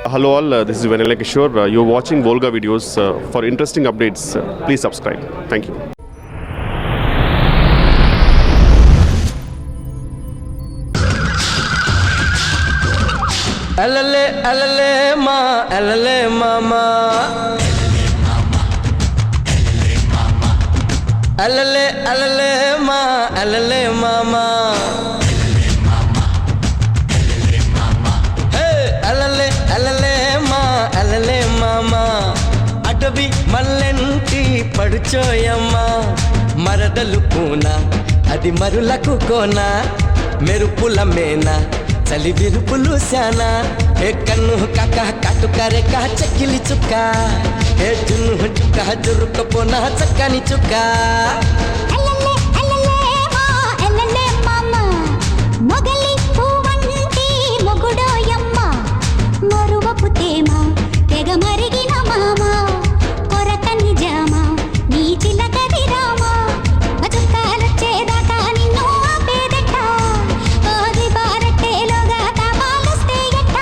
Hello all, this is Vanilla Kishore. You're watching Volga videos. For interesting updates, please subscribe. Thank you. Alale alale ma alale mama alale alale ma alale mama hey alale alale ma alale mama అటవి మల్లెంటి పడుచోయమ్మ మరదలు పూన అది మరులకు కోన మెరుపుల మేనా చలి విరుపులు శానా ఏ కన్ను కాక కాటుకారే కా చక్కిలి చుక్క ఏ జున్ను చుక్క జురుకపోనా చక్కని చుక్క మరువపు తేమ తెగ మరిగిన మామ కొరత నిజమా నీ చిలకది రామా చుక్కాలొచ్చేదాకా నిన్ను ఆపేదెట్ట కోది బారట్టేలోగా తపాలొస్తే ఎట్ట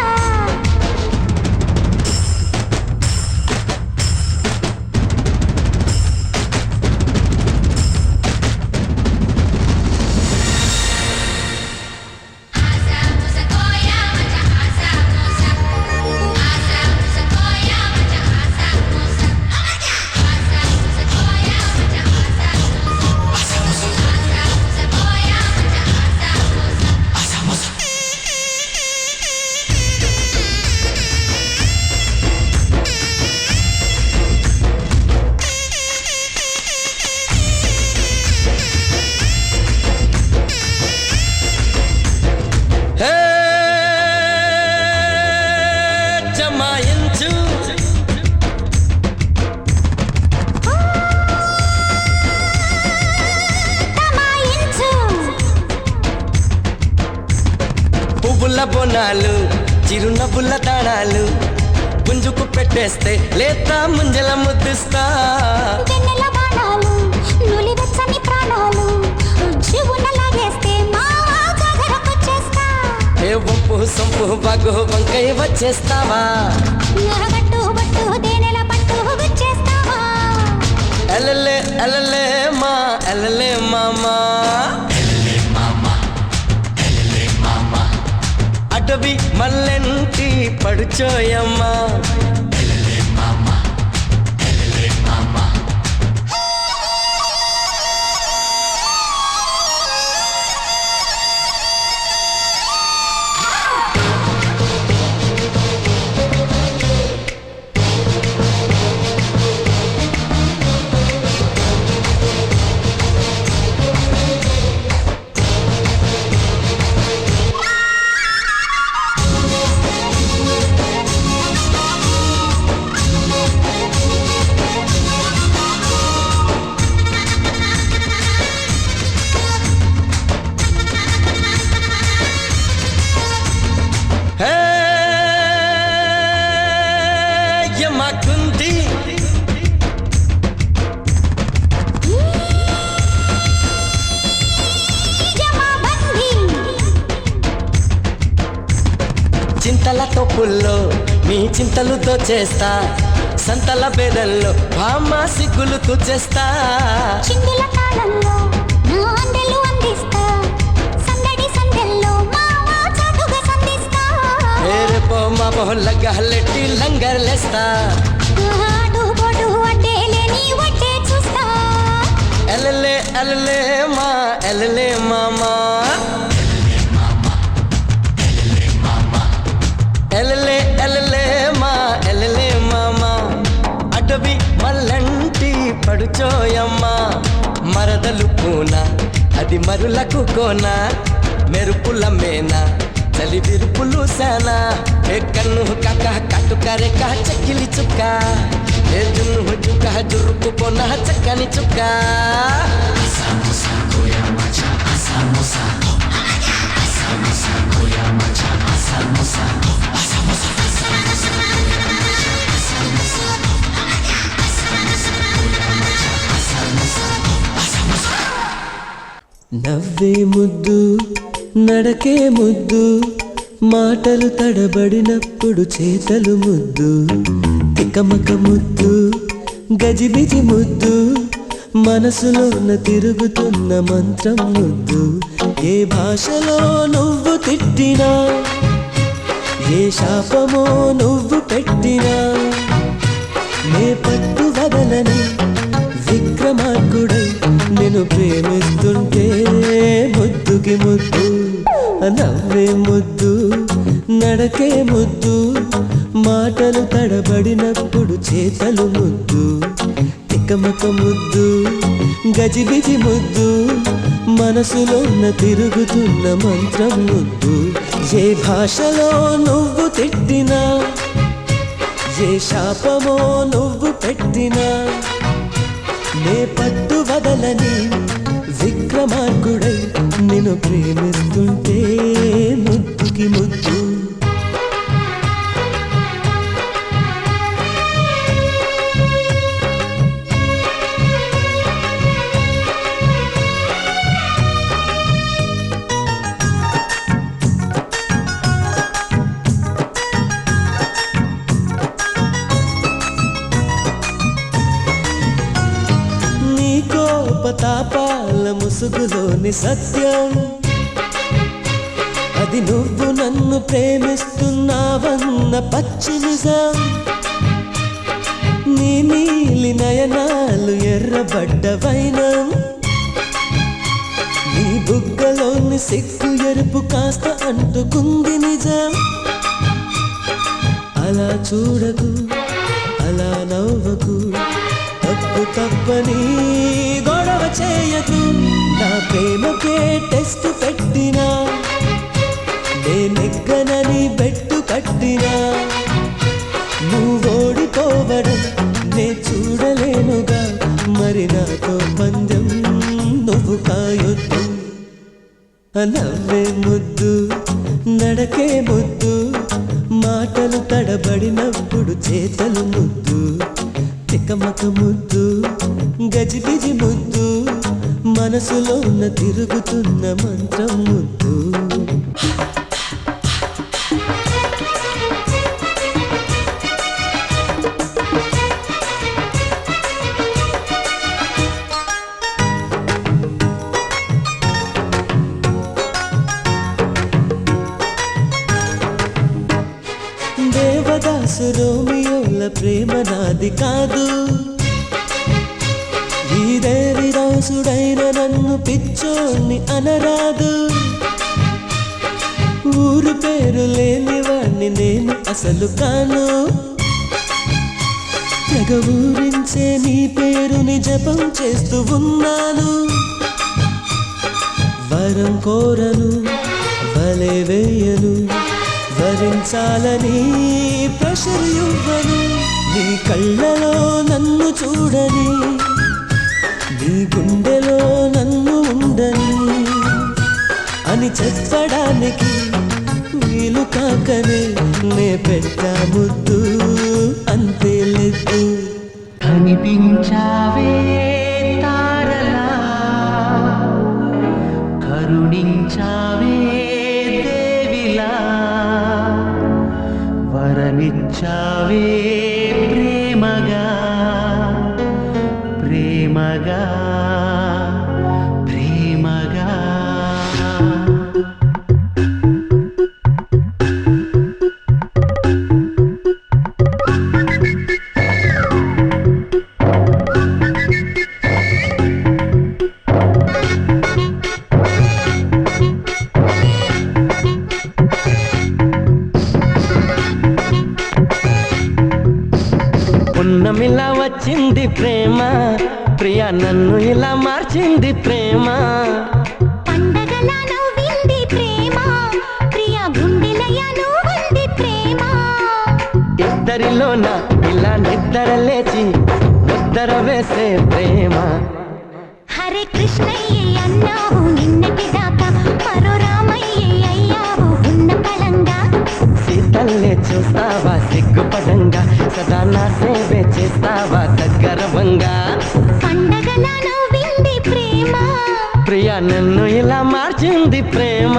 జమాయించు తమాయించు పువ్వుల బొనాలు చిరునవ్వుల తాళాలు గుంజుకు పెట్టేస్తే లేత ముంజల ముద్దిస్తా వెన్నెల బాణాలు నులివెచ్చని ప్రాణాలు జీవున లాగేస్తే మావా జాగరకొచ్చేస్తా ఏ వంపు సొంపు బాగు వంకై వచ్చేస్తావా నరగట్టు బట్టు దేనెల పట్టు గుచ్చేస్తావా ఎలలే ఎలలే మా ఎలలే మామా అటవి మల్లెంటి పడుచోయమ్మా కుంది జమాబందీ చింతల తొప్పుల్లో నీ చింతలు దోచేస్తా సంతల బేదల్లో బామ్మ సిగ్గులు తుచేస్తా చిందుల తాళంలో నా అందెలు అందిస్తా సందడి సందెల్లో మావా చాటుగా సంధిస్తా ఏరే పోమా బొల్లగా లెట్టి లంగర్లేస్తా ఆడు బొడు అడ్డేలే నీ వడ్డే చూస్తా ఎలలే ఎలలే మా ఎలలే మామా ఎలలే ఎలలే మా ఎలలే మామా అటవి మల్లంటి పడుచోయమ్మ మరదలు పూన అది మరులకు కోన మెరుపుల మేనా చలి విరుపులు శానా ఏ కన్ను కాక కాటుకారే కా చక్కిలి చుక్క ఏ జున్ను చుక్క జురుకుపోనా చక్కని చుక్క నవ్వే ముద్దు నడకే ముద్దు మాటలు తడబడినప్పుడు చేతలు ముద్దు, తికమక ముద్దు, గజిబిజి ముద్దు, మనసులోన తిరుగుతున్న మంత్రం ముద్దు. ఏ భాషలో నువ్వు తిట్టినా, ఏ శాపమో నువ్వు పెట్టినా, నే పట్టు వదలని విక్రమార్కుడై నేను ప్రేమిస్తుంటే ముద్దుకి ముద్దు, నవ్వే ముద్దు, నడకే ముద్దు, మాటలు తడబడినప్పుడు చేతలు ముద్దు, తికమక ముద్దు, గజిబిజి ముద్దు, మనసులోన తిరుగుతున్న మంత్రం ముద్దు. ఏ భాషలో నువ్వు తిట్టినా, ఏ శాపమో నువ్వు పెట్టినా, నే పట్టు వదలని విక్రమార్కుడై నిన్ను ప్రేమిస్తుంటే ముద్దుకి ముద్దు. తాపాల ముసుగులోని సత్యం, అది నువ్వు నన్ను ప్రేమిస్తున్నావన్న పచ్చి నిజం. నీ నీలి నయనాలు ఎర్రబడ్డ వైనం, నీ బుగ్గలోని సిగ్గు ఎరుపు కాస్త అంటుకుంది నిజం. అలా చూడకు, అలా నవ్వకు, తప్పు తప్పని గొడవ చేయకు. నా ప్రేమకే టెస్ట్ పెట్టినా, నేనెక్కనని బెట్టు కట్టినా, నువ్వు ఓడిపోవడం నే చూడలేనుగా. మరి నాతో పందెం నువ్వు కాయొద్దు. నవ్వే ముద్దు, నడకే ముద్దు, మాటలు తడబడినప్పుడు చేతలు ముద్దు, తికమక ముద్దు, గజిబిజి ముద్దు, మనసులోన తిరుగుతున్న మంత్రం ముద్దు. దేవదాసు రోమియోల ప్రేమ నాది కాదు, ఈ దేవిదాసుడైన నన్ను పిచ్చోన్ని అనరాదు. ఊరు పేరు లేని వాణ్ణి నేను అసలు కాను, తెగ ఊరించే నీ పేరుని జపం చేస్తూ ఉన్నాను. వరం కోరను, వలె వేయను, వరించాలని ప్రెషర్ ఇవ్వను. నీ కళ్ళలో నన్ను చూడని, నీ గుండెలో నన్ను ఉండని అని చెప్పడానికి వీలు కాకనే నే పెట్టా ముద్దు, అంతే లేదు. కనిపించావే తారలా, కరుణించావే దేవిలా, వరమిచ్చావే ప్రేమగా, ప్రేమగా, ప్రేమగా. ఉన్నమిలా వచ్చింది ప్రేమ, ప్రియా నన్ను ఇలా మార్చింది ప్రేమ. పండగలా నవ్వింది ప్రేమ, ప్రియ గుండెలయ నువ్వుంది ప్రేమ. ఇద్దరిలోన ఇలా నిద్ర లేచి ముద్దర వేసే ప్రేమ. హరే కృష్ణయ్య అన్నావు నిన్నటి దాకా, మరో రామయ్య అయ్యావు ఉన్న పళంగా. సీతల్లే చూస్తావా సిగ్గుపడంగా, సదా నా సేవే చేస్తావా దగ్గరవంగా. పండగలా నవ్వింది ప్రేమ, ప్రియా నన్ను ఇలా మార్చింది ప్రేమ.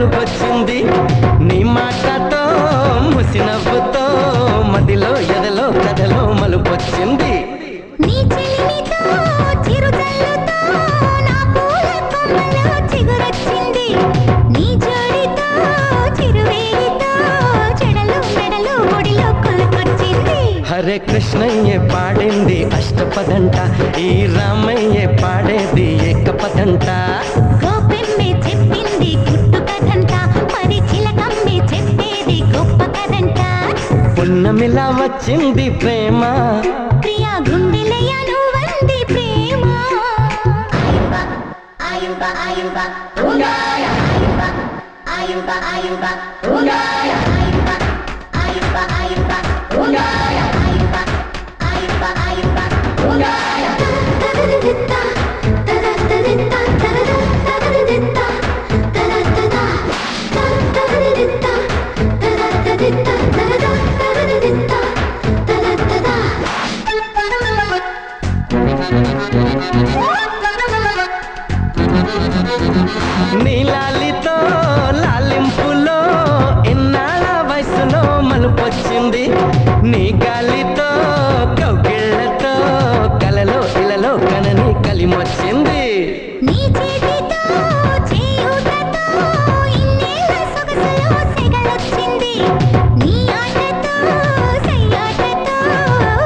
మలుపొచ్చింది నీ మాటతో ముసినవ్వుతో మదిలో ఎదలో కథలో మలుపొచ్చింది నీ చెలిమితో చిరుజల్లుతో నా పూల కొమ్మలో చిగురొచ్చింది నీ జోడితో చిరువేలితో చెడలు మెడలు ఒడిలో కొలుకొచ్చింది హరే కృష్ణయ్య పాడింది అష్టపదంట ఈ రామయ్య పాడేది ఏకపదంట గోపెమ్మే చెప్పింది గుట్టు కథంట మరి చిలకమ్మే చెప్పేది గొప్ప కథంట పున్నమిలా వచ్చింది ప్రేమ ప్రియా గుండెలయ్యను వంది ప్రేమ ఆయుబ ఆయుబ ఉంగాయ ఆయుబ ఆయుబ ఆయుబ ఉంగాయ ఆయుబ ఆయుబ ఆయుబ ఉంగాయ ఆయుబ ఆయుబ ఆయుబ ఉంగాయ తదదిత్త తదదిత్త తదదిత్త తదదిత్త తదదిత్త తదదిత్త తదదిత్త నీలాలితో లాలింపులో ఎన్నాళ్ళ వయసులో మలుపొచ్చింది నీ గాలితో కౌగిళ్లతో కలలో ఇలలో కనని కలిమొచ్చింది నీ చేతితో చేయూతతో ఇన్నేళ్ళ సొగసులో సెగలొచ్చింది నీ ఆటతో సయ్యాటతో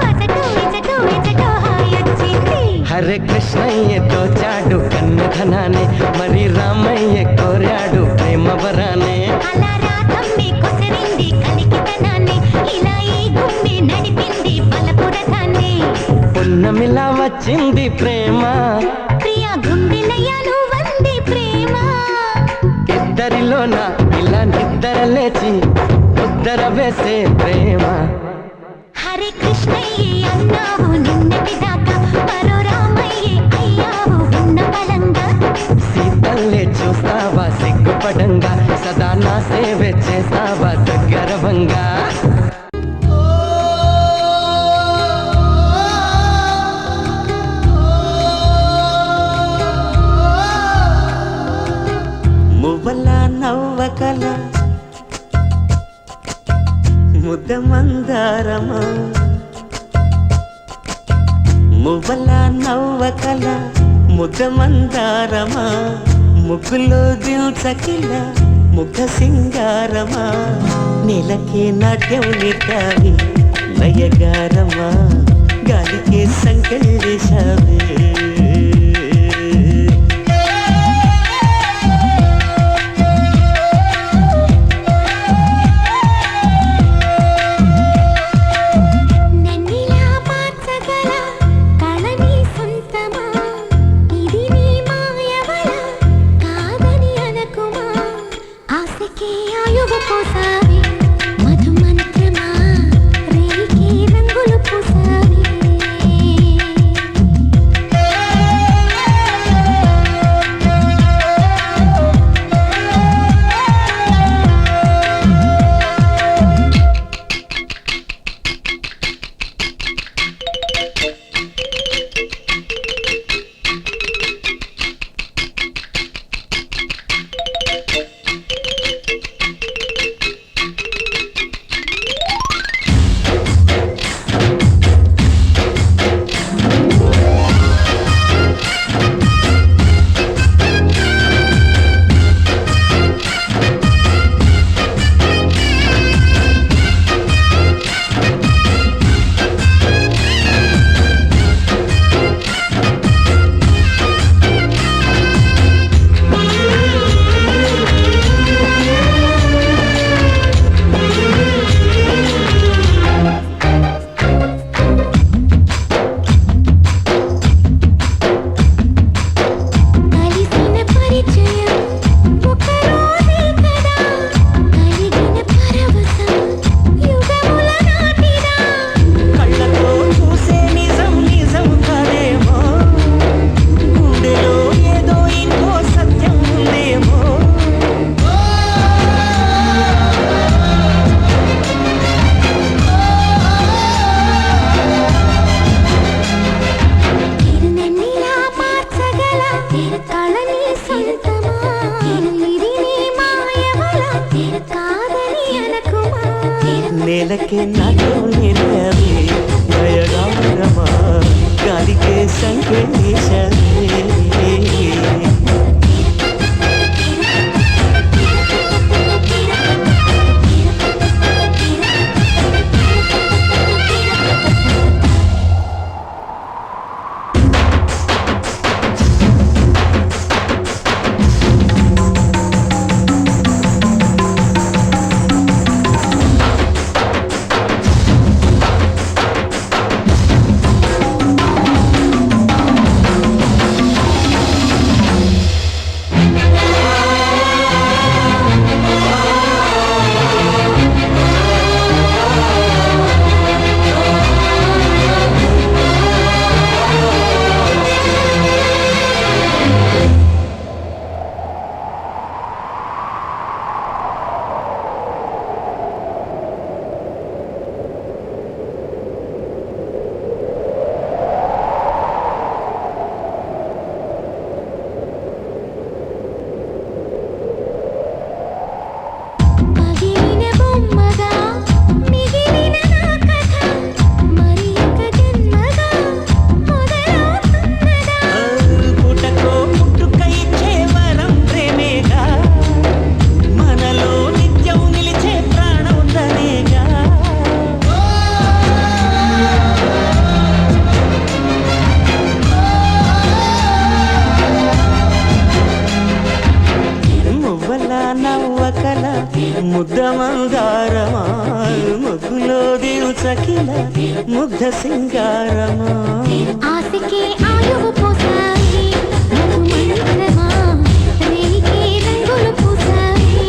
అచటో ఇచటో ఇచటో హాయొచ్చింది హరే కృష్ణయ్యతో చాడు కన్నధనాన్ని మరి రామయ్య కోరాడు ప్రేమ వరానే అలా రాగమ్మే కొసరింది కలికితనాన్ని ఇలా ఈ గుండె నడిపింది బలపురథాన్ని పున్నమిలా వచ్చింది ప్రేమ ప్రియా గుండెలయ్యను వంది ప్రేమ ఇద్దరిలోన ఇలా నిద్ర లేచి ఉద్దర వేసే ప్రేమ హరే కృష్ణయ్యే అన్నావు నిన్నటి దాకా మరో రామయ్యే అయ్యావు ఉన్న బలంగా సీతల్లే చూస్తావా సిగ్గుపడంగా సదా నా సేవే చేస్తావా దగ్గరవంగా మువ్వల నవ్వకల ముద్ద మందారమా మువ్వల నవ్వకల ముద్ద మందారమా ముగ్గులో దిల్చకిల ముఖ సింగారమా నెలకే నాట్యం నిట్టావి లయగారమా గాలికే సంకెళ్ళేశావే నన్నిలా మార్చగల కళని సొంతమా ఇది నీ మాయవల కాదని అనకుమా ఆశకే ఆయువు పోసావి మధు మంత్రమా రేయికి రంగులు పూసావి నేలకే నాట్యం నేర్పవే దయగారమా గాలికే సంకేశవే పగిలిన బొమ్మగా మిగిలిన నా కథ మరి ఒక జన్మగా మొదలవుతున్నదా పుటకో పుట్టుక ఇచ్చే వరం ప్రేమేగా మనలో నిత్యం నిలిచే ప్రాణం తనేగా మువ్వల నవ్వకల ముద్ద మందారమా ముగ్గులో దిల్చకిల ముగ్ధ సింగారమా ఆశకే ఆయువు పోసాయి నన్ను మంత్రమా రేయికే రంగులు పూసాయి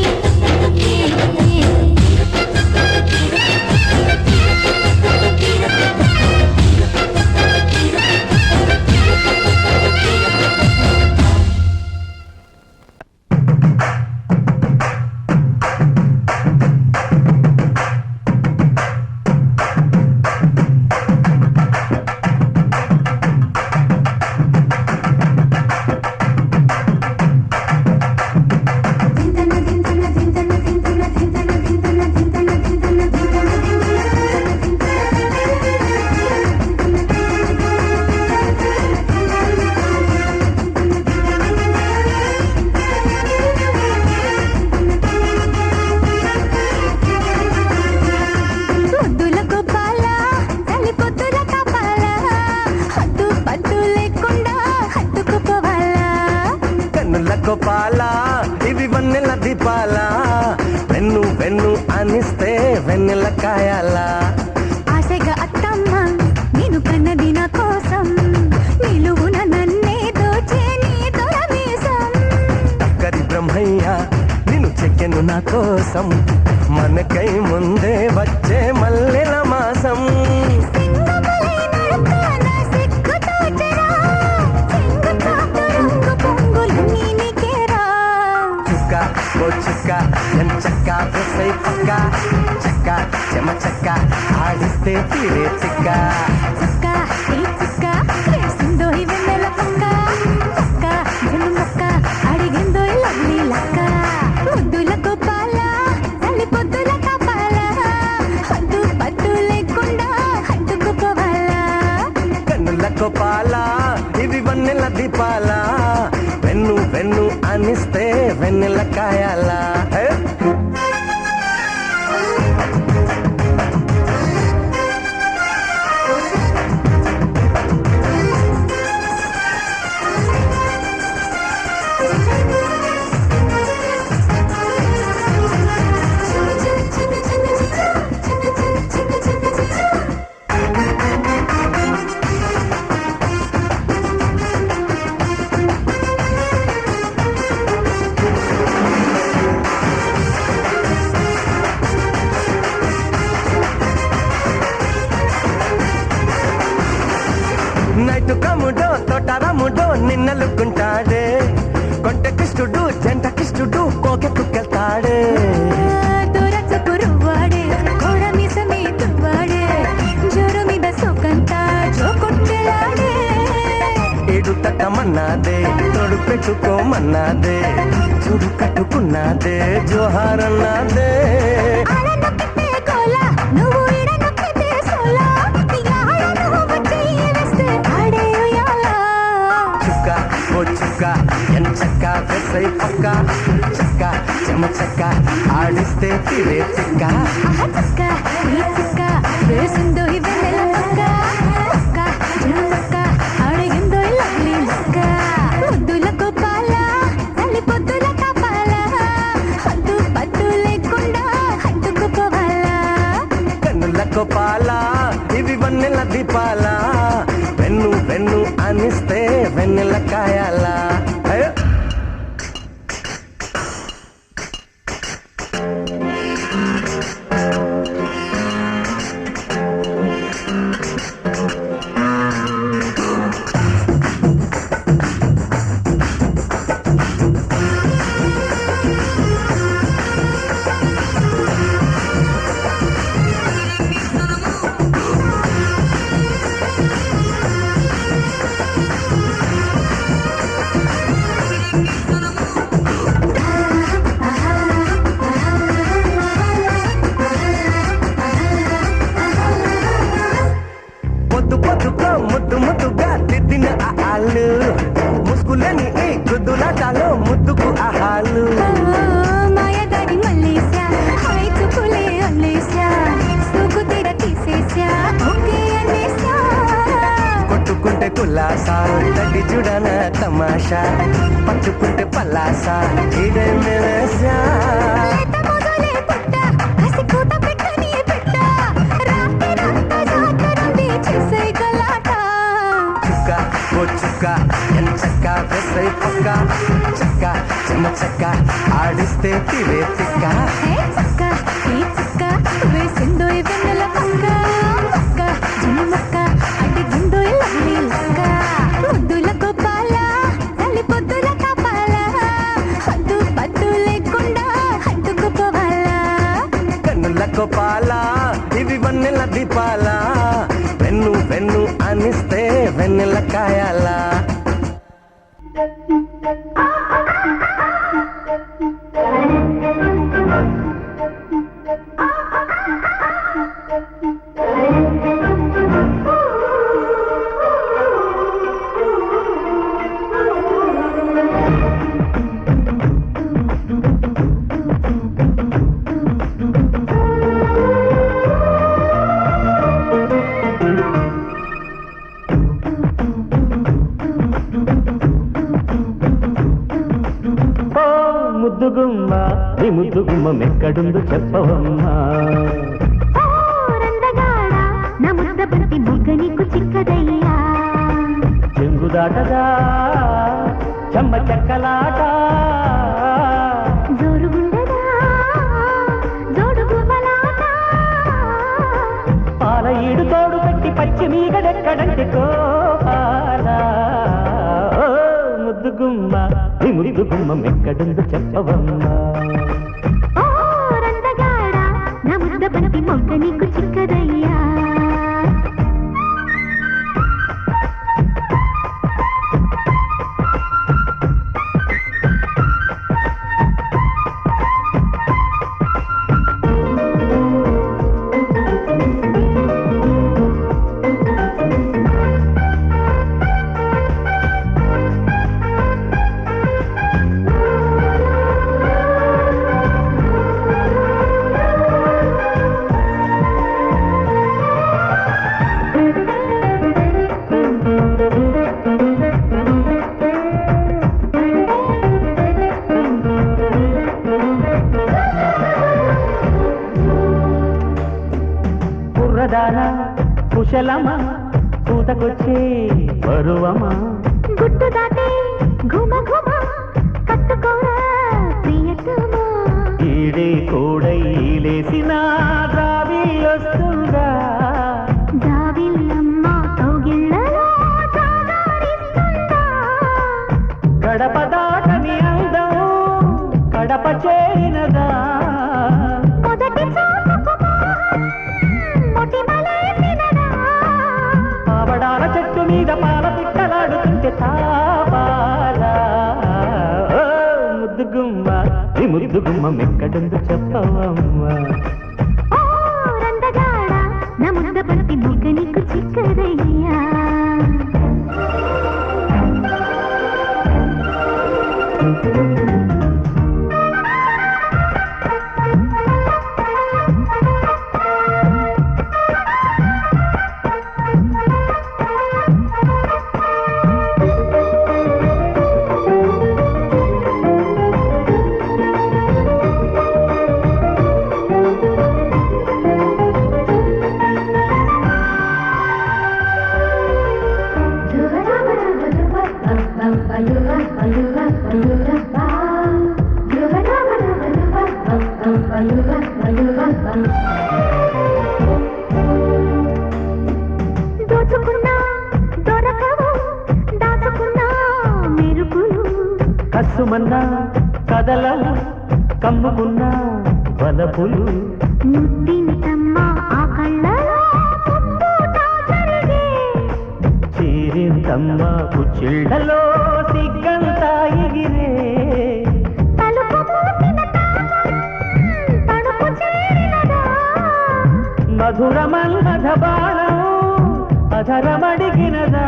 ముద్దుల గోపాల తల్లి పొద్దుల కాపాల హద్దు పద్దు లేకుండా హత్తుకుపోవాలా కన్నుల గోపాల ఇవి వన్నెల దీపాల వెన్ను వెన్ను అనిస్తే వెన్నెల కాయాలా ఆశగా అత్తమ్మ నేను కన్నది నా కోసం నిలువున నన్నే దోచే నీ దొరవేశం టక్కరి బ్రహ్మయ్య నిన్ను చెక్కెను నా కోసం మనకై ముందే వచ్చే మల్లెల మాసం సింగమలై నడక నా సిగ్గుతో చెరా సింగుతో రంగు పొంగులు నీనికేరా చుక్క ఓ చుక్క ఎంచక్క వెసై పక్క చక్క చెమ చక్క ఆడిస్తే తీరే చిక్క చుక్క ఈ చుక్క వేసిందో ఈ వెన్నెల పక్క పక్క జున్ను మొక్క అడిగిందో ఈ లవ్లీ లక్క ముద్దుల గోపాల తల్లి పొద్దుల కాపాల హద్దు పద్దు లేకుండా హత్తుకుపోవాలా కన్నుల గోపాల ఇవి వన్నెల దీపాల వెన్ను వెన్ను అనిస్తే వెన్నెల కాయాలా నైటు కముడో తోటరముడో నిన్నలుకుంటాడే కొంట కిష్టుడు జంట కిష్టుడు కోకెత్తుకెళ్తాడే దూరచపురువాడే కోడ మీసమే తువ్వాడే జోరు మీద సోకంత జోకొట్టెలాడే ఏడు తట్టమన్నాదే తోడు పెట్టుకోమన్నాదే చూడు కట్టుకున్నాదే జోహారన్నాదే అలా నొక్కితే కోలా నువ్వు వెసై పక్క చక్క చెమ చక్క ఆడిస్తే తిరే తిక్క చక్క ఈ చక్క వేసిందో ఈ వెన్నెల పక్క పక్క జనపక్క అడిగిందో ఈ లవ్లీ లక్క ముద్దుల గోపాల తల్లి పొద్దుల కాపాల హద్దు పద్దు లేకుండా హద్దుకుపోవాలా కన్నుల కోపాల ఇవి వన్నెల దీపాల వెన్ను వెన్ను అనిస్తే వెన్నెల కాయాలా పొద్దుగా ముద్దు ముద్దుగా తిద్దిన ఆళ్ళు ముసుగులని ఈ గుద్దులాటాలో ముద్దుకు ఆహాలు మాయగాడి మల్లేశా హాయ్ చుకులే అల్లేశా సూకు తీర తీసేశా ఓకే అనేశా కొట్టుకుంటే కుల్లాసా తడి చూడన తమాషా పట్టుకుంటే పల్లాసా ఇదే మెరసా మొదలే పుట్ట హసి కూత పెట్టని పెట్ట రాత్రంతా జాతరంది చేసే గలాట చుక్క ఓ చుక్క ఎంచక్క వెసై పక్క చక్క చెమ చక్క ఆడిస్తే తిరే తిక్క హే చక్క ఈ చక్క వేసిందో ఈ వెన్నెల పక్క పక్క జనమక్క అడిగిందో ఈ లవ్లీ లక్క ముద్దుల గోపాల తల్లి పొద్దుల కాపాల హద్దు పద్దు లేకుండా హద్దుకుపోవాలా కన్నుల కోపాల ఇవి వన్నెల దీపాల వెన్ను వెన్ను అనిస్తే వెన్నెల కాయాలా ముద్దుగుమ్మ నీ ముద్దుగుమ్మ మెక్కడుందో చెప్పవమ్మా రందగాడ నా ముద్ద బంతి మొగ్గ నీకు చిక్కదయ్యా చెంగుదాటగా చెమ్మ చెక్కలాట జోరుగుండదా జోడు గువ్వలాట పాల ఈడు తోడు పెట్టి పచ్చి మీగడెక్కడంటే కోపాల ముద్దుగుమ్మ నీ ముద్దుగుమ్మ మెక్కడుందో చెప్పవమ్మా రందగాడ నా ముద్ద బంతి మొగ్గ నీకు చిక్కదయ్యా కుర్రదాన కుశలమా కూతకొచ్చే బరువమా గుట్టు దాటే ఘుమ ఘుమ కట్టుకోరా ప్రియతమా ఈడే కోడై లేసిన ద్రావి వస్తుందా జావిల్లమ్మ కౌగిళ్ళలో జాగారిస్తుందా గడప దాటని అందం కడప చేరినదా మొదటి చూపుకు మోహం మొటిమలేసినదా ఆవడాల చెట్టు మీద పాల పిట్టలాడుతుంటే తాపాల ముద్దుగుమ్మ ఈ ముద్దుగుమ్మ మెక్కడుందో చెప్పవమ్మా ఓ రందగాడ నా ముద్ద బంతి మొగ్గ నీకు చిక్కదయ్యా Thank you. దోచుకున్నా దొరకవు దాచుకున్నా మెరుపులు కసుమన్నా కదలవు కమ్ముకున్న వలపులు ముద్దింతమ్మ ఆ కళ్ళలో ముద్దూట జరిగే చీరింతమ్మ కుచ్చిళ్ళలో సిగ్గంతా ఎగిరే తలుపు మూసిన తాళం తణుకు చేరినదా మధురమన్మథ బాణం అధరమడిగినదా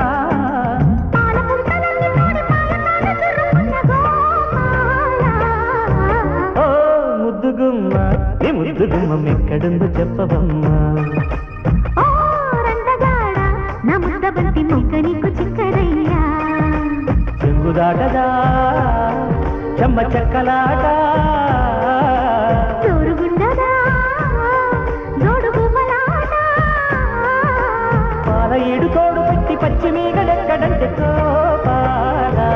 పాలపుంతలన్నీ తోడి పాలకాడ చురుకున్న గోపాల ఓ ముద్దుగుమ్మ ఈ ముద్దుగుమ్మ ఎక్కడుందో చెప్పవమ్మా ఓ రందగాడ నా ముద్దబంతి మొగ్గ నీకు చిక్కరయ్యా చెంగుదాటదా చెమ్మ చెక్కలాట జోరుగుండదా జోడు గువ్వలాట పాల ఏడు తోడు పెట్టి పచ్చి మీగడెక్కడంటే కోపాలా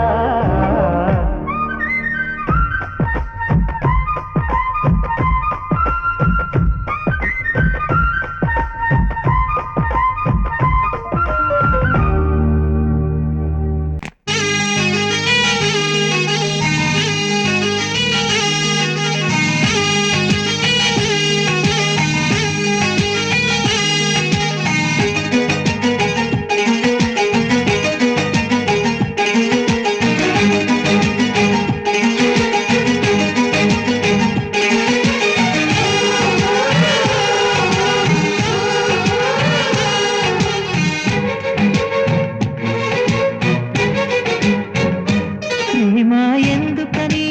ప్రేమ ఎందుకని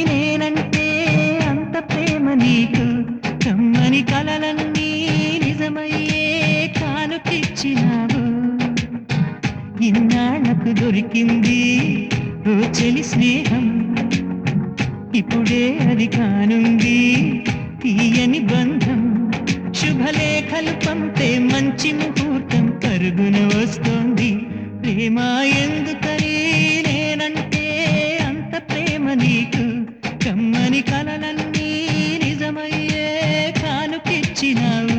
నేనంటే అంత ప్రేమ నీకు కమ్మని కలలన్నీ నిజమయ్యే కానుకిచ్చినావు ఇన్నాళ్లకు దొరికింది ఓ చెలి స్నేహం ఇప్పుడే అది కానుంది తీయని బంధం శుభలేఖలు పంపే మంచి ముహూర్తం పరుగున వస్తోంది ప్రేమ ఎందుకని నేనంటే అంత ప్రేమ నీకు కమ్మని కలలన్నీ నిజమయ్యే కానుకిచ్చినావు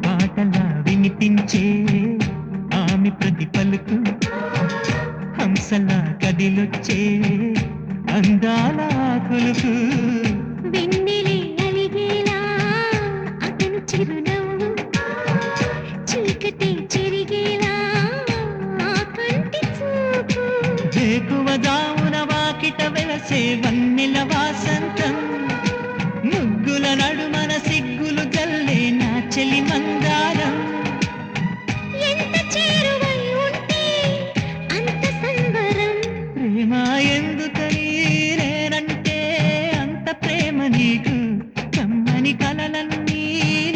పాటలా వినిపించే ఆమె ప్రతి పలుకు హంసలా కదిలొచ్చే అందాల కులుకు వెన్నెలే అలిగేలా అతను చిరునవ్వు చీకటి చెరిగేలా ఆ కంటి చూపు వేకువ జామున వాకిట వెలసే వన్నెల వాసంతం ముగ్గుల నడుమన సిగ్గులు జల్లే నా చెలి మందారం ఎంత చేరువై ఉంటే అంత సంబరం ప్రేమ ఎందుకని నేనంటే అంత ప్రేమ నీకు కమ్మని కలలన్నీ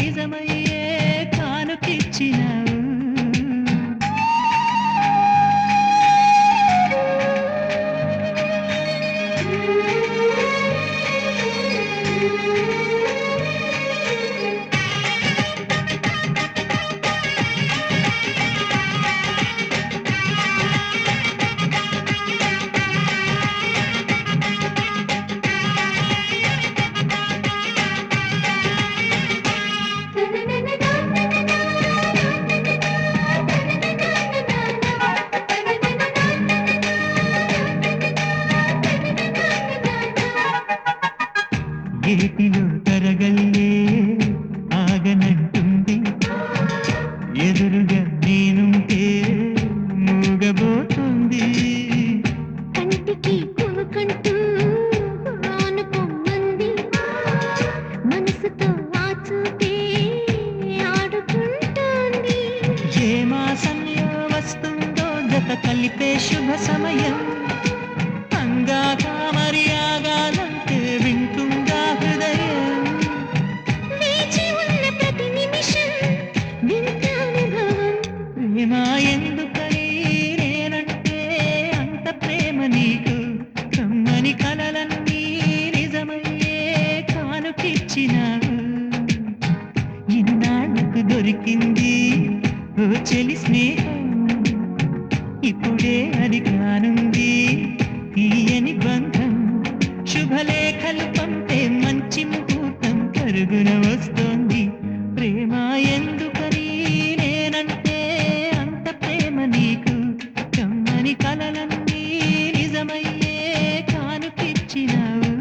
నిజమయ్యే కానుకిచ్చినావు గేటిలో తరగల్లే ఆగనంటుంది ఎదురుగా నేనుంటే మూగబోతుంది కంటికి కొనుకంటూ ఆనుకొమ్మంది మనసుతో ఆచూతే ఆడుకుంటోంది ఏ మాసంలో వస్తుందో జత కలిపే శుభ సమయం అంగాక మర్యాగాలంటే వింటుందా హృదయం వేచి ఉన్న ప్రతి నిమిషం దొరికింది ఓ చెలి స్నేహం ఇప్పుడే అది కానుంది తీయని బంధం శుభలేఖలు పంపే మంచి ముహూర్తం పరుగున వస్తోంది ప్రేమ ఎందుకని నేనంటే అంత ప్రేమ నీకు కమ్మని కలలన్నీ నిజమయ్యే కానుకిచ్చినావు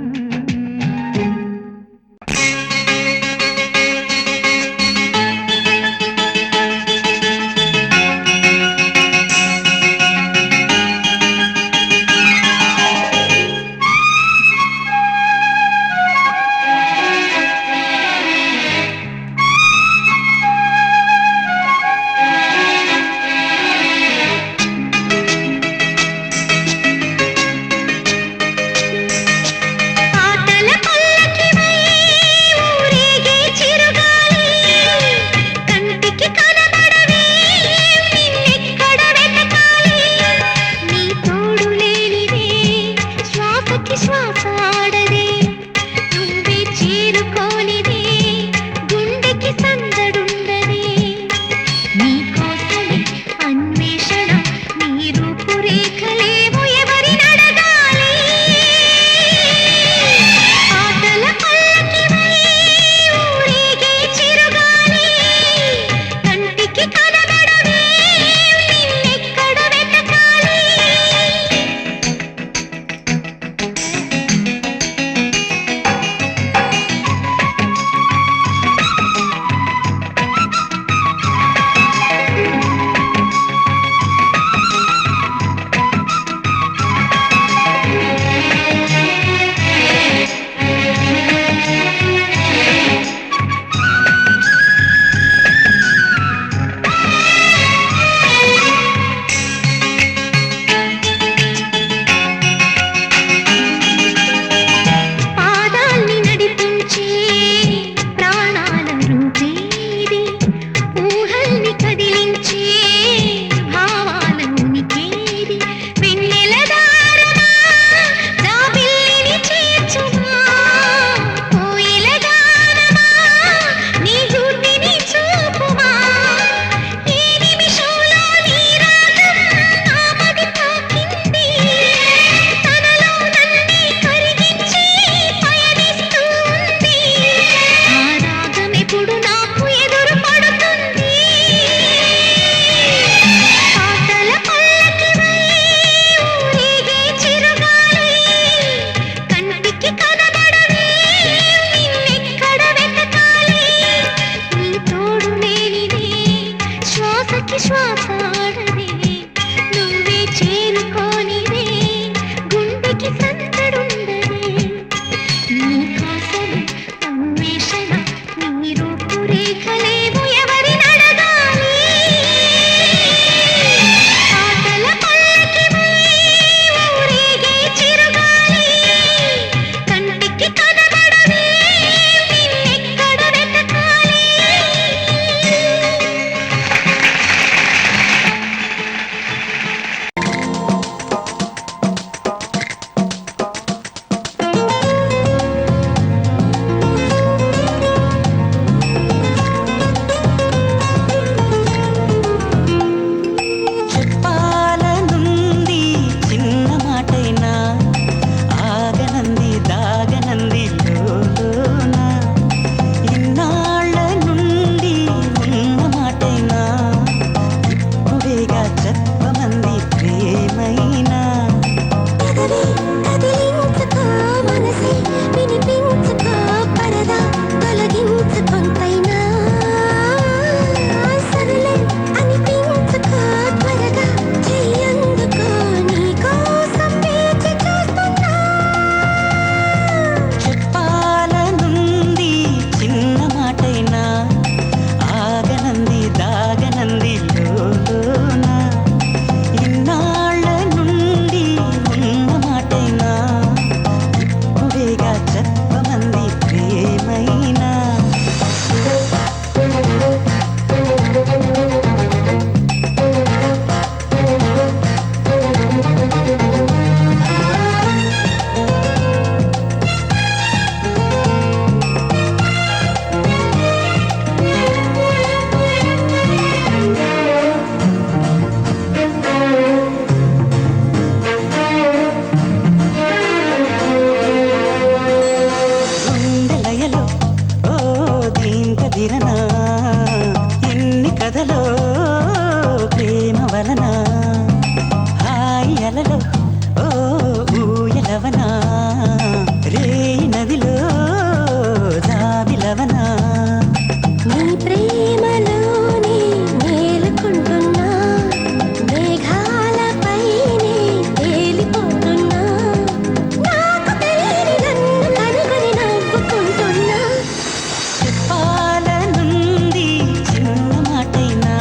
చెప్పాలనుంది చిన్న మాటైనా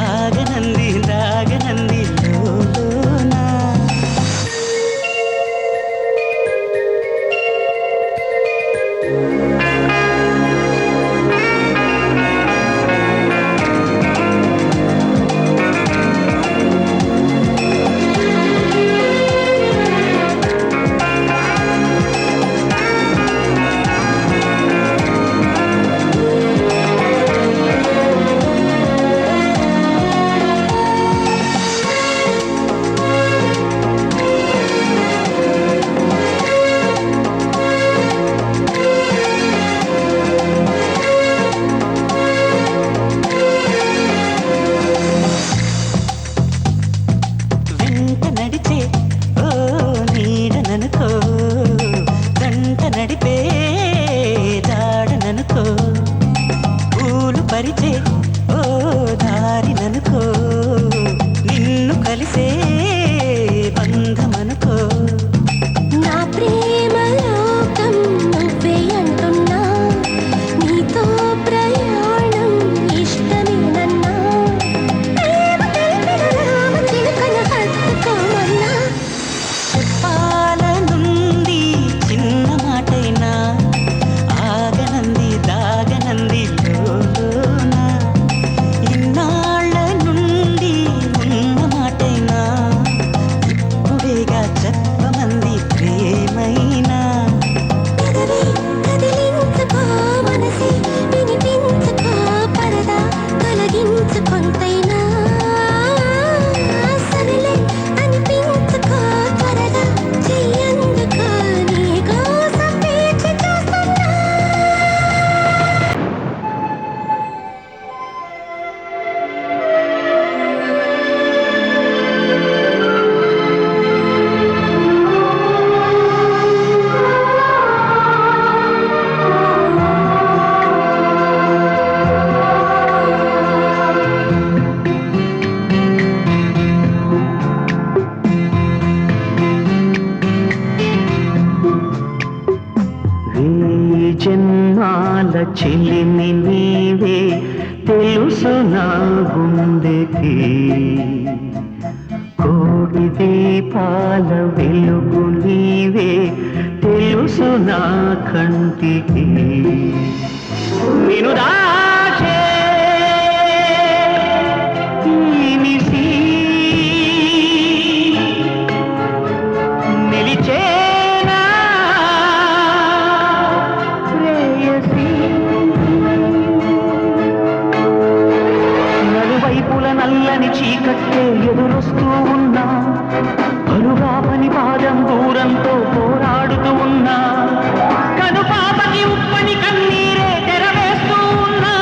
ఆగనంది రాగనంది లోలోనా వెంట నడిచే ఓ నీడననుకో గంట నడిపే దాడననుకో పూలు పరిచే ఓ దారిననుకో నిన్ను కలిసే బంధమనుకో నా ప్రేమ లోకం నువ్వే అంటున్నా నీతో ప్రయాణం ఇష్టమేనన్నా ప్రేమ తెలిపిన రామ చిలుకను హత్తుకోమన్నా చెప్పాలనుంది చిన్న మాటైనా ఆగనంది దాగనంది లోలోనా ఇన్నాళ్ళ నుండి ఉన్న మాటైనా ఇప్పుడేగా చెప్పమంది ప్రేమైనా పెదవి కదిలించుకో మనసి వినిపించుకో పరదా తొలగించుకొంతైనా సరిలే అనిపించుకో త్వరగా చెయ్యందుకో నీకోసం వేచి చూస్తున్నా జన్మాల చెలిమి నీవే తెలుసు నా గుండెకి కోటి దీపాల వెలుగు నీవే తెలుసు నా కంటికి నిను దాచే ఈ నిశి నిలిచేనా ప్రేయసి నలువైపుల నల్లని చీకట్టే ఎదురొస్తూ ఉన్నా పరుగా పని పాదం దూరంతో పోరాడుతూ ఉన్నా కను పాపకి ఉప్పని కన్నీరే తెరవేస్తూ ఉన్నా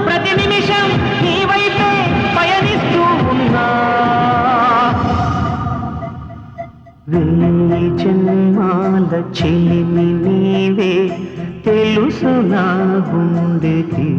ప్రతి నిమిషం నీ వైపే పయనిస్తూ ఉన్నా వేయి జన్మాల చెలిమి నీవే తెలుసు నా గుండెకి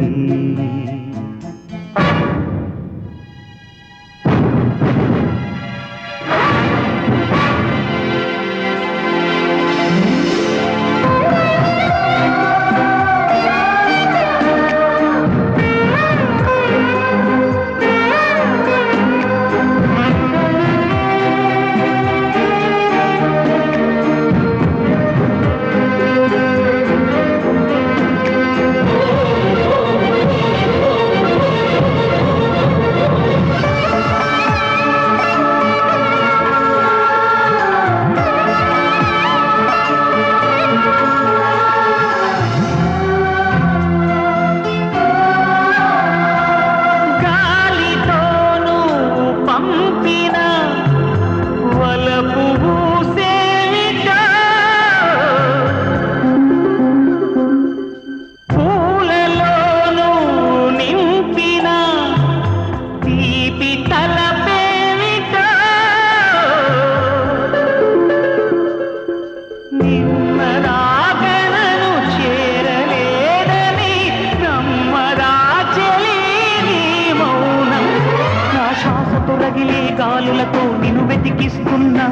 గాలులతో నిన్ను వెతికిస్తున్నా,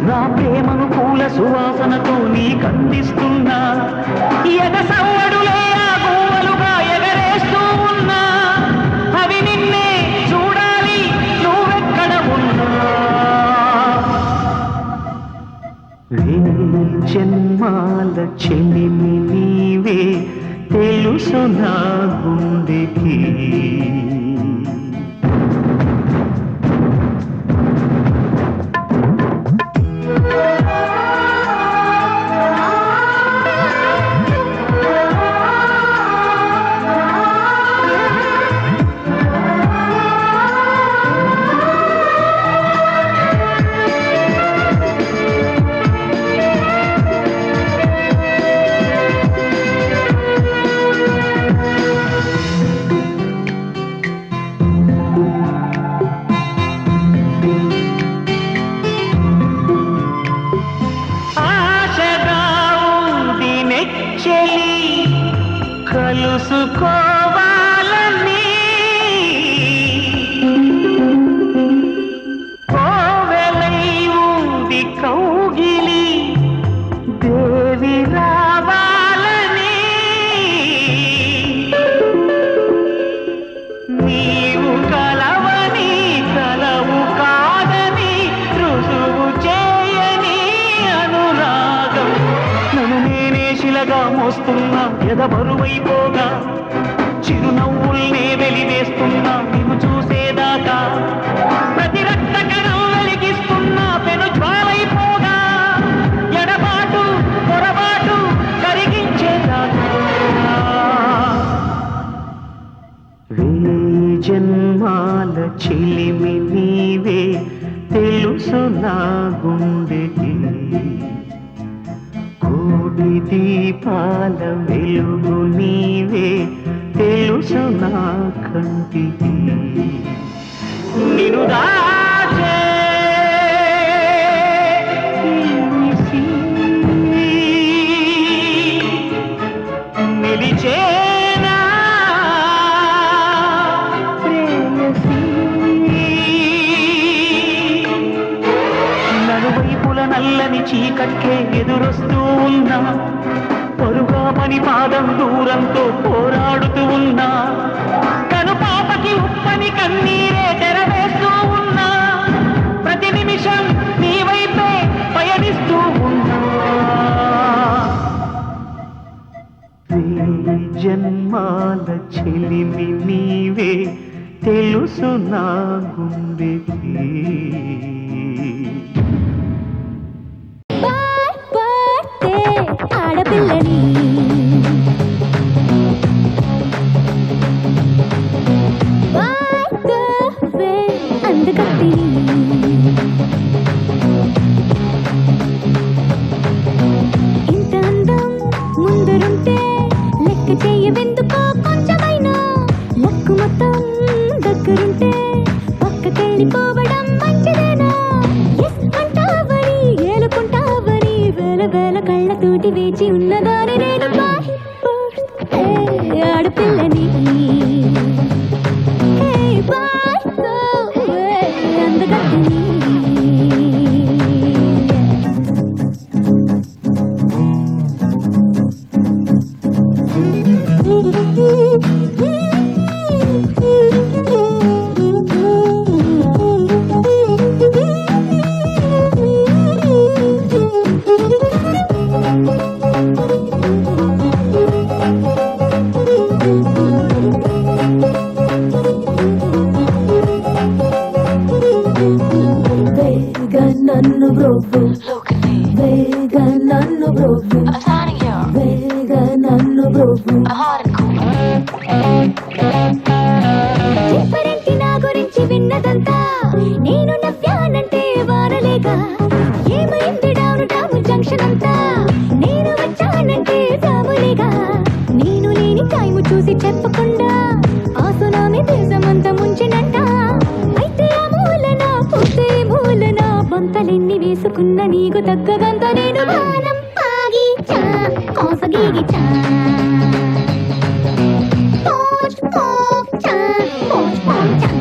నా ప్రేమను పూల సువాసనతో నీకందిస్తున్నా. ఎగసవ్వడుల తెలుసు నా గుండెకి కలుసుకోవాలని కోవెలై ఉంది కౌగిలి దేవి రావాలని నీవు కలవని కలవు కాదని రుజువు చేయని అనురాగం నన్ను నేనే శిలగా మోస్తున్నా ఎదబరువైపోగా చిరునవ్వుల్నే వెలివేస్తున్నా నిన్ను చూసేదాకా ప్రతి రక్త కణం వెలిగిస్తున్నా పెను జ్వాలైపోగా ఎడబాటు పొరబాటు కరిగించేదాకా జన్మాల చిలిమి నీవే తెలుసు నా గుండెకి కోటి దీపాల వెలుగు నీవే తెలుసు నా కంటికి నిన్ను దాచే నిలిచేనా ప్రేయసీ నలువైపుల నల్లని చీకట్కే ఎదురొస్తూ ఉన్నా పరుగా పని పాదం దూరంతో పోరాడుతూ ఉన్నా కను పాపకి ఉప్పని కన్నీరే తెరవేస్తూ ఉన్నా ప్రతి నిమిషం నీ వైపే పయనిస్తూ ఉన్నా జన్మాల చెలిమి నీవే తెలుసు నా గుండెకి ఆడపిల్లని అందుకత్తి ఇంత అందం ముందరుంటే లెక్క చేయవెందుకో కొంచెమైనా లక్కు మొత్తం దగ్గరుంటే పక్కకెళ్ళిపోవడం మంచిదేనా అంటావని ఏలుకుంటావని వేల వేల కళ్ళతోటి వేచి ఉన్నదాని నేను ఆడపిల్లని అందగత్తని నన్ను బ్రోకు వేగ నన్ను బ్రోకు వేగ నన్ను బ్రోకు చెప్పరేంటి నా గురించి విన్నదంతా నేను నవ్వానంటే వారలేక ఏమైంది డౌను డౌను జంక్షన్ అంతా నేను వచ్చానంటే సాములేగా నేను లేని టైము చూసి చెప్పకుండా ఆ సునామీ దేశమంతా ముంచినంట అయితే ఆ మూలన పోతే మూలన బంతలెన్ని వేసుకున్న నీకు తగ్గదంత నేను బాణం ఆగిచా కోసగిగిచా పోచ్ పోచా పోచ్ పోచా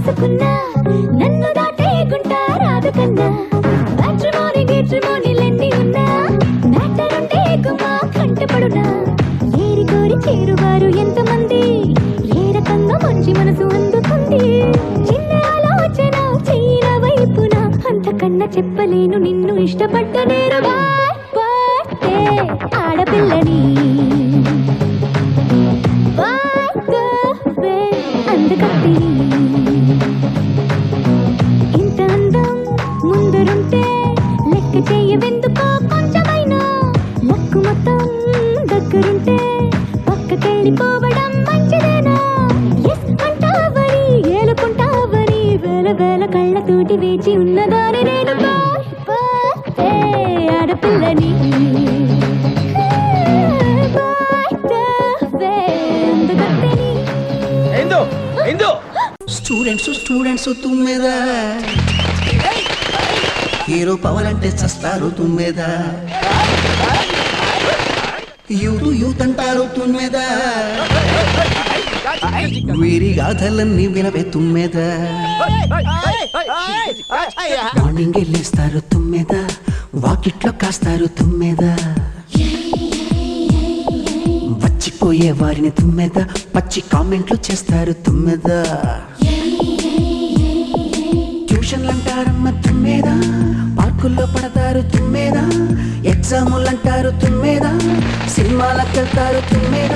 చేసుకున్నా నన్ను దాటేయకుండా రాదు కన్నా మ్యాట్రిమోనీలెన్ని ఉన్నా మ్యాటర్ ఉంటే గుమ్మా కంటపడునా ఏరి కోరి చేరువారు ఎంతమంది ఏ రకంగా మంచి మనసు అందుకుంది చిన్న ఆలోచన చీర వైపున అంతకన్నా చెప్పలేను నిన్ను ఇష్టపడ్డ నేరుగా ఆడపిల్లని అందుకత్తి ఇంత అందం ముందరుంటే లెక్క చేయవెందుకో కొంచెమైనా లక్కు మొత్తం దగ్గరుంటే పక్కకెళ్ళిపోవడం మంచిదేనా ఎస్ అంటావని ఏలుకుంటావని వేల వేల కళ్ళతోటి వేచి ఉన్నదాని నేను ఆడపిల్లని స్టూడెంట్స్ తుమ్మెద హీరో పవర్ అంటే చస్తారు తుమ్మెద యూత్ అంటారు తుమ్మెద వీరి గాథలన్నీ వినవే తుమ్మెద మార్నింగ్ వెళ్ళేస్తారు తుమ్మెద వాకిట్లో కాస్తారు తుమ్మెద వచ్చిపోయే వారిని తుమ్మెద పచ్చి కామెంట్లు చేస్తారు తుమ్మెద ట్యూషన్లు అంటారమ్మ తుమ్మెద పార్కుల్లో పడతారు తుమ్మెద ఎగ్జాములు అంటారు తుమ్మెద సినిమాలకు వెళ్తారు తుమ్మెద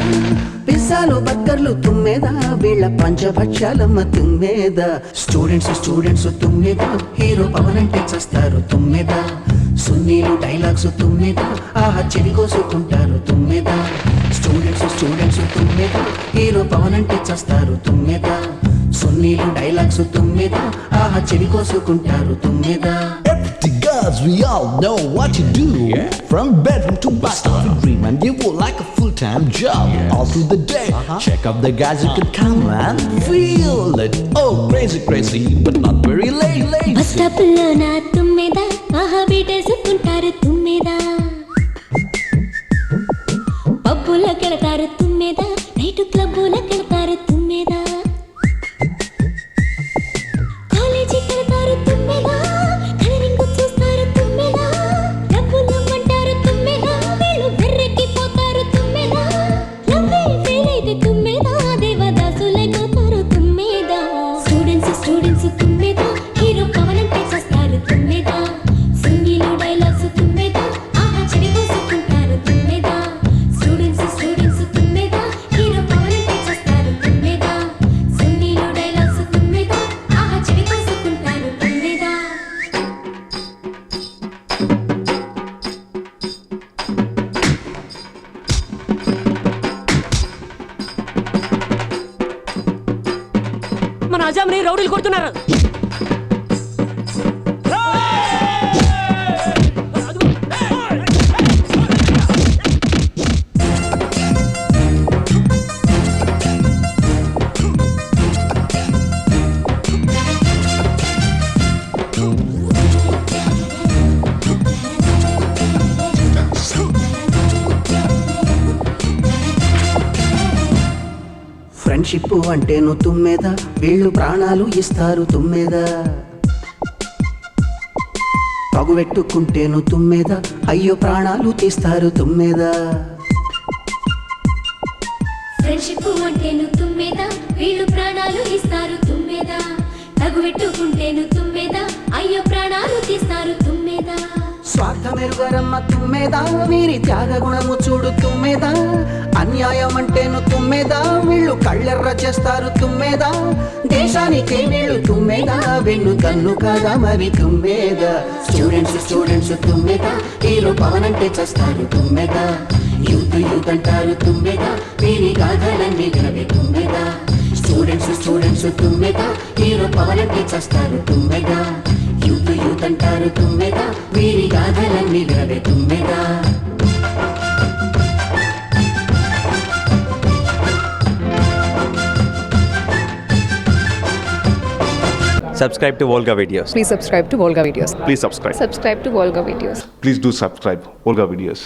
పిజ్జాలు బర్గర్లు తుమ్మెద వీళ్ళ పంచభక్షాలమ్మ తుమ్మెద స్టూడెంట్స్ తుమ్మెద హీరో పవన్ అంటే చేస్తారు తుమ్మెద సున్నీలు డైలాగ్స్ తుమ్మెద ఆహా చెవి కోసుకుంటారు తుమ్మెద స్టూడెంట్స్ తుమ్మెద హీరో పవన్ అంటే చేస్తారు తుమ్మెద సున్నీలు డైలాగ్స్ తుమ్మెద ఆహా చెవి కోసుకుంటారు తుమ్మెద. Empty girls, we all know what you do. From bedroom to bus stop, you dream and you will like a full-time job. All through the day, check out the guys who can come and feel it. Oh, crazy, but not very late. Bus స్టాప్లో నా తుమ్మెద ఆహా బీటేసుకుంటారు తుమ్మెద పబ్బులకు వెళతారు తుమ్మెద night క్లబ్బులకు వెళతారు తుమ్మెద కాలేజీకి వెళతారు తుమ్మెద కలరింగ్ చూస్తారు తుమ్మెద డబ్బులు అంటారు తుమ్మెద వీళ్ళు బెర్రెక్కిపోతారు తుమ్మెద లవ్వే ఫెయిల్ అయితే తుమ్మెద దేవదాసులైపోతారు తుమ్మెద స్టూడెంట్స్ తుమ్మెద హీరో పవన్ అంటే చేస్తారు తుమ్మెద సింగిల్ డైలాగ్స్ తుమ్మెద ఆహా చెడి కోసుకుంటారు తుమ్మెద స్టూడెంట్స్ తుమ్మెద హీరో పవన్ అంటే చేస్తారు తుమ్మెద సింగిల్ డైలాగ్స్ తుమ్మెద ఆహా చెడి కోసుకుంటారు తుమ్మెద. మన అజామ్ని రౌడీలు కొడుతున్నారు. ఫ్రెండ్షిప్ అంటేను తుమ్మెద వీళ్ళు ప్రాణాలు ఇస్తారు తుమ్మెద పగువెట్టుకుంటేను తుమ్మెద అయ్యో ప్రాణాలు తీస్తారు తుమ్మెద ఫ్రెండ్షిప్ అంటేను తుమ్మెద వీళ్ళు ప్రాణాలు ఇస్తారు తుమ్మెద తగువెట్టుకుంటేను తుమ్మెద అయ్యో ప్రాణాలు తీస్తారు తుమ్మెద స్వార్థమెరుగరమ్మ తుమ్మెద వీరి త్యాగ గుణము చూడు తుమ్మెద అన్యాయం అంటేను తుమ్మెద వీళ్ళు కళ్ళెర్ర చేస్తారు తుమ్మెద దేశానికే వీళ్ళు తుమ్మెద వెన్ను కన్ను కాదా మరి తుమ్మెద స్టూడెంట్స్ తుమ్మెద హీరో పవన్ అంటే చేస్తారు తుమ్మెద యూత్ అంటారు తుమ్మెద వీరి గాథలన్నీ వినవే తుమ్మెద స్టూడెంట్స్ తుమ్మెద హీరో పవన్ అంటే చేస్తారు తుమ్మెద యూత్ అంటారు తుమ్మెద వీరి గాథలన్నీ వినవే తుమ్మెద. Subscribe to Volga Videos. Please subscribe to Volga Videos. Please subscribe. Subscribe to Volga Videos. Please do subscribe Volga Videos.